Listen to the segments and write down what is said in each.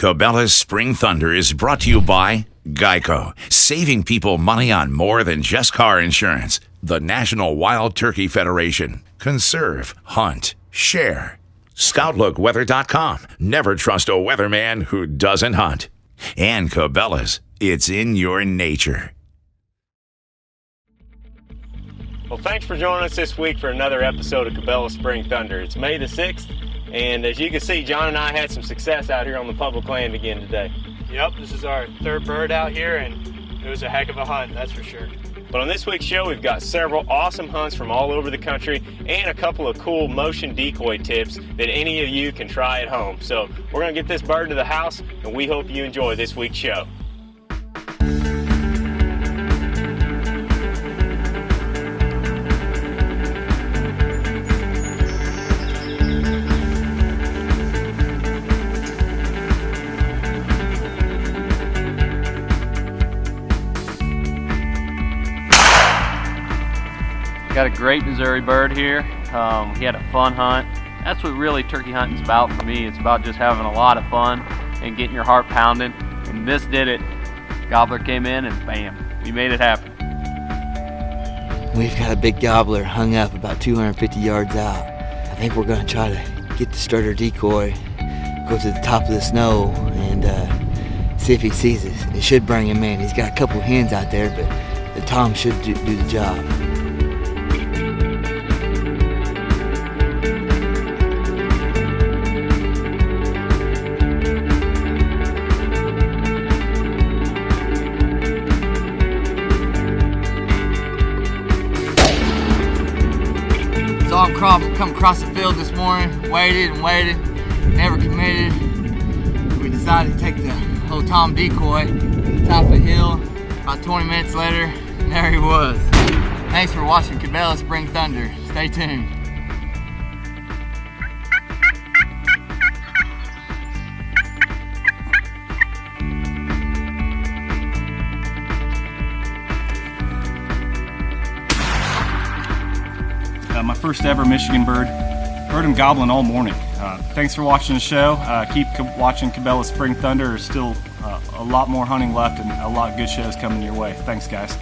Cabela's Spring Thunder is brought to you by Geico, saving people money on more than just car insurance. The National Wild Turkey Federation. Conserve, hunt, share. ScoutLookWeather.com. Never trust a weatherman who doesn't hunt. And Cabela's, it's in your nature. Well, thanks for joining us this week for another episode of Cabela's Spring Thunder. It's May the 6th, and as you can see, John and I had some success out here on the public land again today. Yep, this is our third bird out here, and it was a heck of a hunt, that's for sure. But on this week's show, we've got several awesome hunts from all over the country and a couple of cool motion decoy tips that any of you can try at home. So we're going to get this bird to the house, and we hope you enjoy this week's show. Got a great Missouri bird here. He had a fun hunt. That's what really turkey hunting is about for me. It's about just having a lot of fun and getting your heart pounding. And this did it. Gobbler came in and bam, we made it happen. We've got a big gobbler hung up about 250 yards out. I think we're going to try to get the starter decoy, go to the top of the snow and see if he sees us. It should bring him in. He's got a couple of hens out there, but the tom should do the job. Saw him come across the field this morning, waited and waited, never committed. We decided to take the little tom decoy to the top of the hill. About 20 minutes later, there he was. Thanks for watching Cabela's Spring Thunder. Stay tuned. My first ever Michigan bird. Heard him gobbling all morning. Thanks for watching the show. Keep watching Cabela's Spring Thunder. There's still a lot more hunting left and a lot of good shows coming your way. Thanks, guys.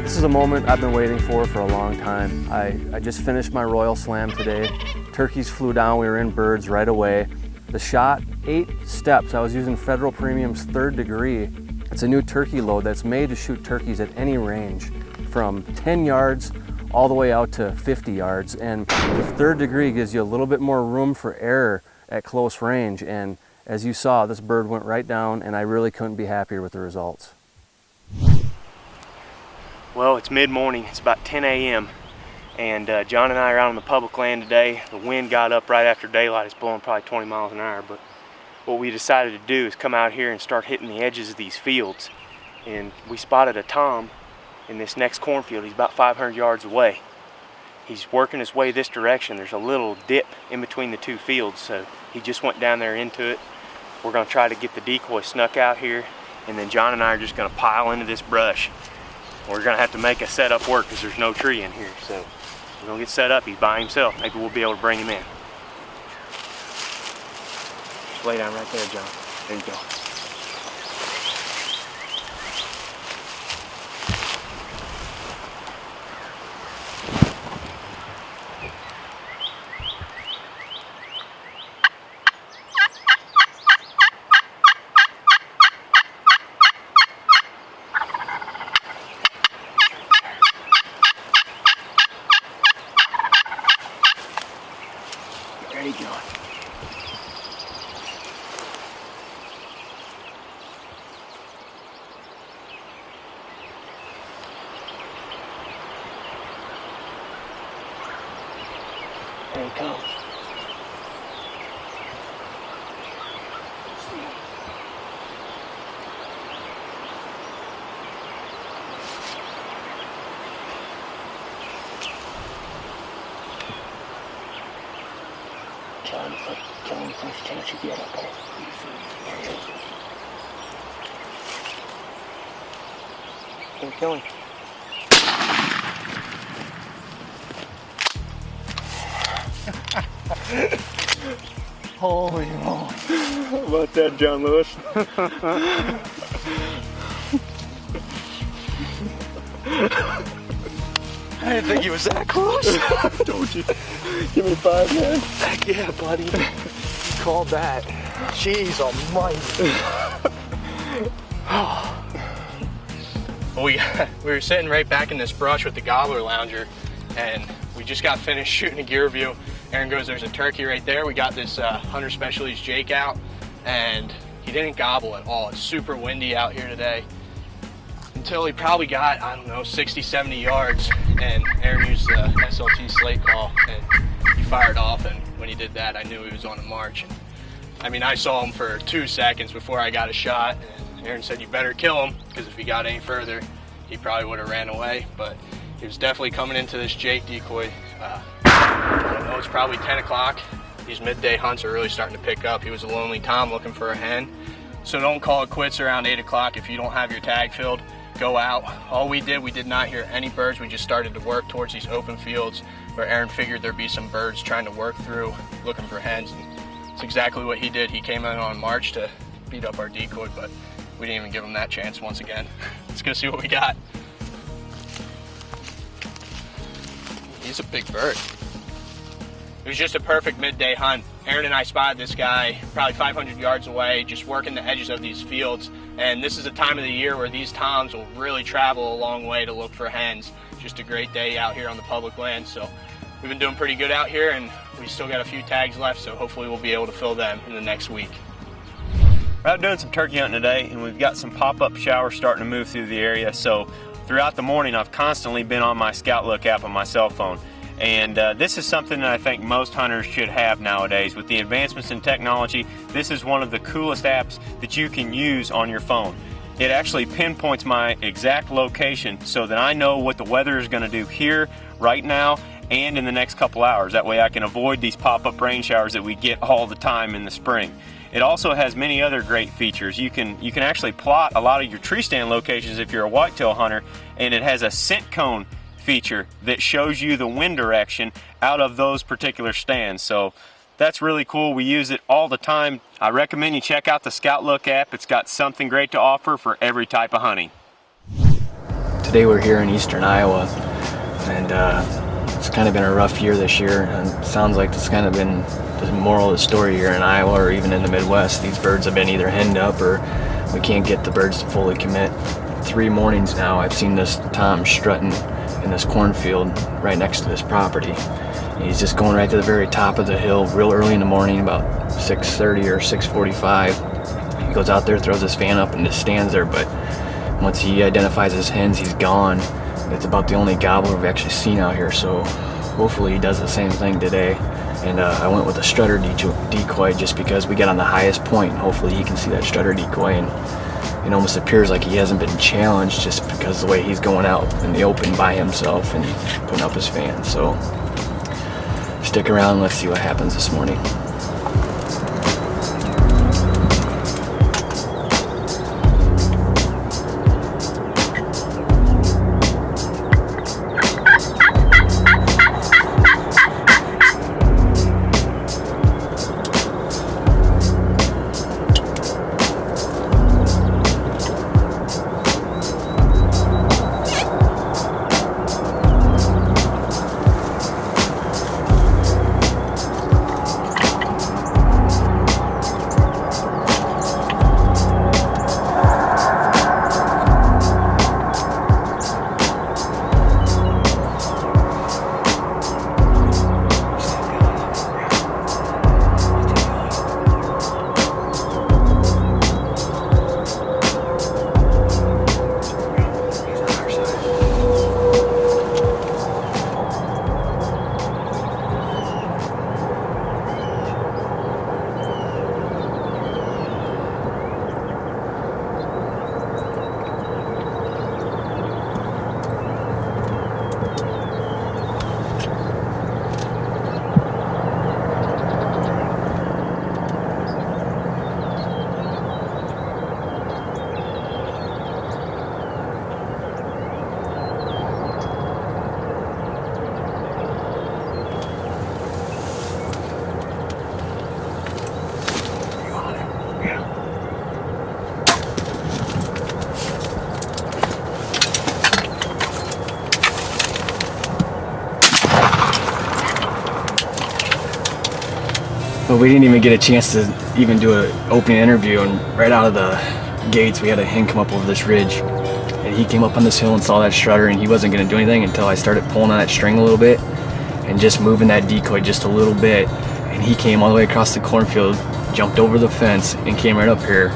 This is a moment I've been waiting for a long time. I just finished my Royal Slam today. Turkeys flew down, we were in birds right away. The shot, 8 steps. I was using Federal Premium's 3rd Degree. It's a new turkey load that's made to shoot turkeys at any range, from 10 yards all the way out to 50 yards. And the 3rd Degree gives you a little bit more room for error at close range. And as you saw, this bird went right down, and I really couldn't be happier with the results. Well, it's mid-morning, it's about 10 a.m. and John and I are out on the public land today. The wind got up right after daylight. It's blowing probably 20 miles an hour, but what we decided to do is come out here and start hitting the edges of these fields. And we spotted a tom in this next cornfield. He's about 500 yards away. He's working his way this direction. There's a little dip in between the two fields, so he just went down there into it. We're going to try to get the decoy snuck out here, and then John and I are just going to pile into this brush. We're going to have to make a setup work because there's no tree in here. So we're going to get set up. He's by himself. Maybe we'll be able to bring him in. Just lay down right there, John. There you go. There you go. There he comes. John. It's like kill him the first chance you get, okay? Keep killing. Holy moly. How about that, John Lewis? I didn't think he was that close. Told you. Give me 5, man. Heck yeah, buddy. You called that. Jeez almighty. Well, we were sitting right back in this brush with the gobbler lounger, and we just got finished shooting a gear view. Aaron goes, there's a turkey right there. We got this Hunter Specialties Jake out, and he didn't gobble at all. It's super windy out here today. Until he probably got, I don't know, 60, 70 yards, and Aaron used the SLT slate call, and he fired off, and when he did that, I knew he was on a march. And, I mean, I saw him for 2 seconds before I got a shot, and Aaron said, you better kill him, because if he got any further, he probably would have ran away, but he was definitely coming into this Jake decoy. I don't know, it's probably 10 o'clock. These midday hunts are really starting to pick up. He was a lonely tom looking for a hen. So don't call it quits around 8 o'clock if you don't have your tag filled. Go out. All we did not hear any birds. We just started to work towards these open fields where Aaron figured there'd be some birds trying to work through looking for hens. And it's exactly what he did. He came in on March to beat up our decoy, but we didn't even give him that chance once again. Let's go see what we got. He's a big bird. It was just a perfect midday hunt. Aaron and I spotted this guy probably 500 yards away, just working the edges of these fields. And this is a time of the year where these toms will really travel a long way to look for hens. Just a great day out here on the public land. So we've been doing pretty good out here, and we still got a few tags left, so hopefully we'll be able to fill them in the next week. We're out doing some turkey hunting today, and we've got some pop-up showers starting to move through the area. So throughout the morning, I've constantly been on my Scout Look app on my cell phone. And this is something that I think most hunters should have nowadays. With the advancements in technology, this is one of the coolest apps that you can use on your phone. It actually pinpoints my exact location so that I know what the weather is going to do here, right now, and in the next couple hours. That way I can avoid these pop-up rain showers that we get all the time in the spring. It also has many other great features. You can actually plot a lot of your tree stand locations if you're a whitetail hunter, and it has a scent cone feature that shows you the wind direction out of those particular stands. So that's really cool. We use it all the time. I recommend you check out the Scout Look app. It's got something great to offer for every type of hunting. Today we're here in eastern Iowa, and it's kind of been a rough year this year, and it sounds like it's kind of been the moral of the story here in Iowa or even in the Midwest. These birds have been either henned up or we can't get the birds to fully commit. 3 mornings now I've seen this tom strutting in this cornfield right next to this property. He's just going right to the very top of the hill real early in the morning, about 6:30 or 6:45. He goes out there, throws his fan up, and just stands there. But once he identifies his hens, he's gone. It's about the only gobbler we've actually seen out here, so hopefully he does the same thing today. And I went with a strutter decoy just because we get on the highest point, and hopefully he can see that strutter decoy. And it almost appears like he hasn't been challenged just because of the way he's going out in the open by himself and putting up his fan. So stick around, let's see what happens this morning. But we didn't even get a chance to even do an opening interview, and right out of the gates we had a hen come up over this ridge, and he came up on this hill and saw that strutter, and he wasn't going to do anything until I started pulling on that string a little bit and just moving that decoy just a little bit, and he came all the way across the cornfield, jumped over the fence, and came right up here.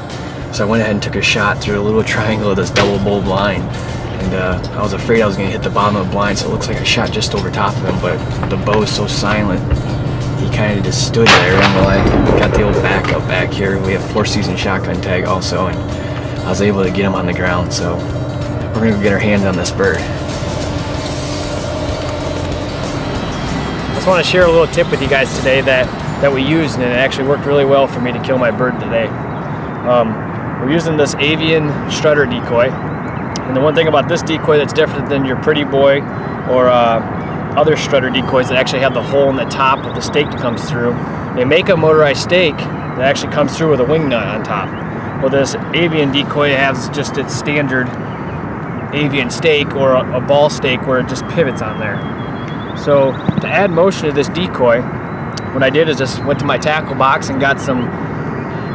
So I went ahead and took a shot through a little triangle of this double bull blind, and I was afraid I was going to hit the bottom of the blind, so it looks like I shot just over top of him, but the bow is so silent, he kind of just stood there. And while I got the old backup back here, we have 4-season shotgun tag also, and I was able to get him on the ground. So we're going to get our hands on this bird. I just want to share a little tip with you guys today that we used, and it actually worked really well for me to kill my bird today. We're using this avian strutter decoy, and the one thing about this decoy that's different than your pretty boy or other strutter decoys that actually have the hole in the top of the stake that comes through, they make a motorized stake that actually comes through with a wing nut on top. Well, this avian decoy has just its standard avian stake or a ball stake where it just pivots on there. So to add motion to this decoy, what I did is just went to my tackle box and got some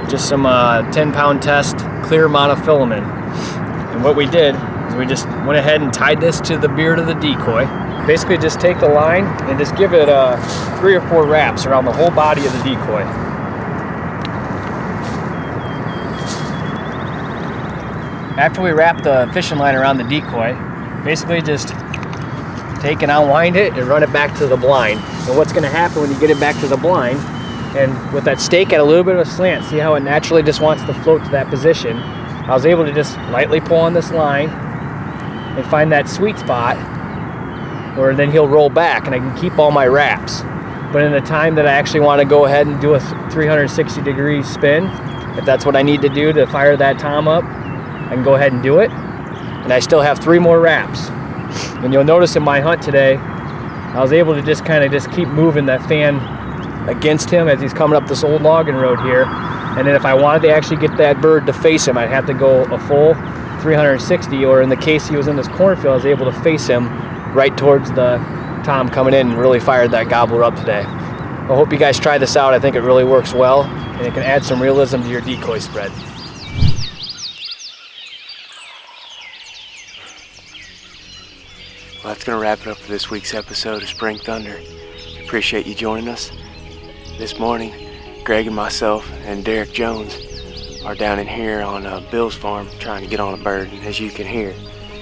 10-pound test clear monofilament. And what we did is we just went ahead and tied this to the beard of the decoy. Basically just take the line and just give it 3 or 4 wraps around the whole body of the decoy. After we wrap the fishing line around the decoy, basically just take and unwind it and run it back to the blind. And what's going to happen when you get it back to the blind, and with that stake at a little bit of a slant, see how it naturally just wants to float to that position. I was able to just lightly pull on this line and find that sweet spot where then he'll roll back and I can keep all my wraps. But in the time that I actually want to go ahead and do a 360-degree spin, if that's what I need to do to fire that tom up, I can go ahead and do it. And I still have 3 more wraps. And you'll notice in my hunt today, I was able to just kind of just keep moving that fan against him as he's coming up this old logging road here. And then if I wanted to actually get that bird to face him, I'd have to go a full 360, or in the case he was in this cornfield, I was able to face him right towards the tom coming in and really fired that gobbler up today. I hope you guys try this out. I think it really works well, and it can add some realism to your decoy spread. Well, that's going to wrap it up for this week's episode of Spring Thunder. Appreciate you joining us. This morning, Greg and myself and Derek Jones are down in here on Bill's farm trying to get on a bird, and as you can hear,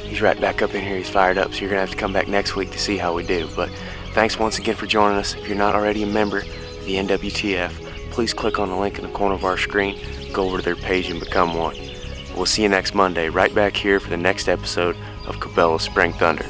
he's right back up in here. He's fired up, so you're going to have to come back next week to see how we do. But thanks once again for joining us. If you're not already a member of the NWTF, please click on the link in the corner of our screen, go over to their page and become one. We'll see you next Monday, right back here for the next episode of Cabela's Spring Thunder.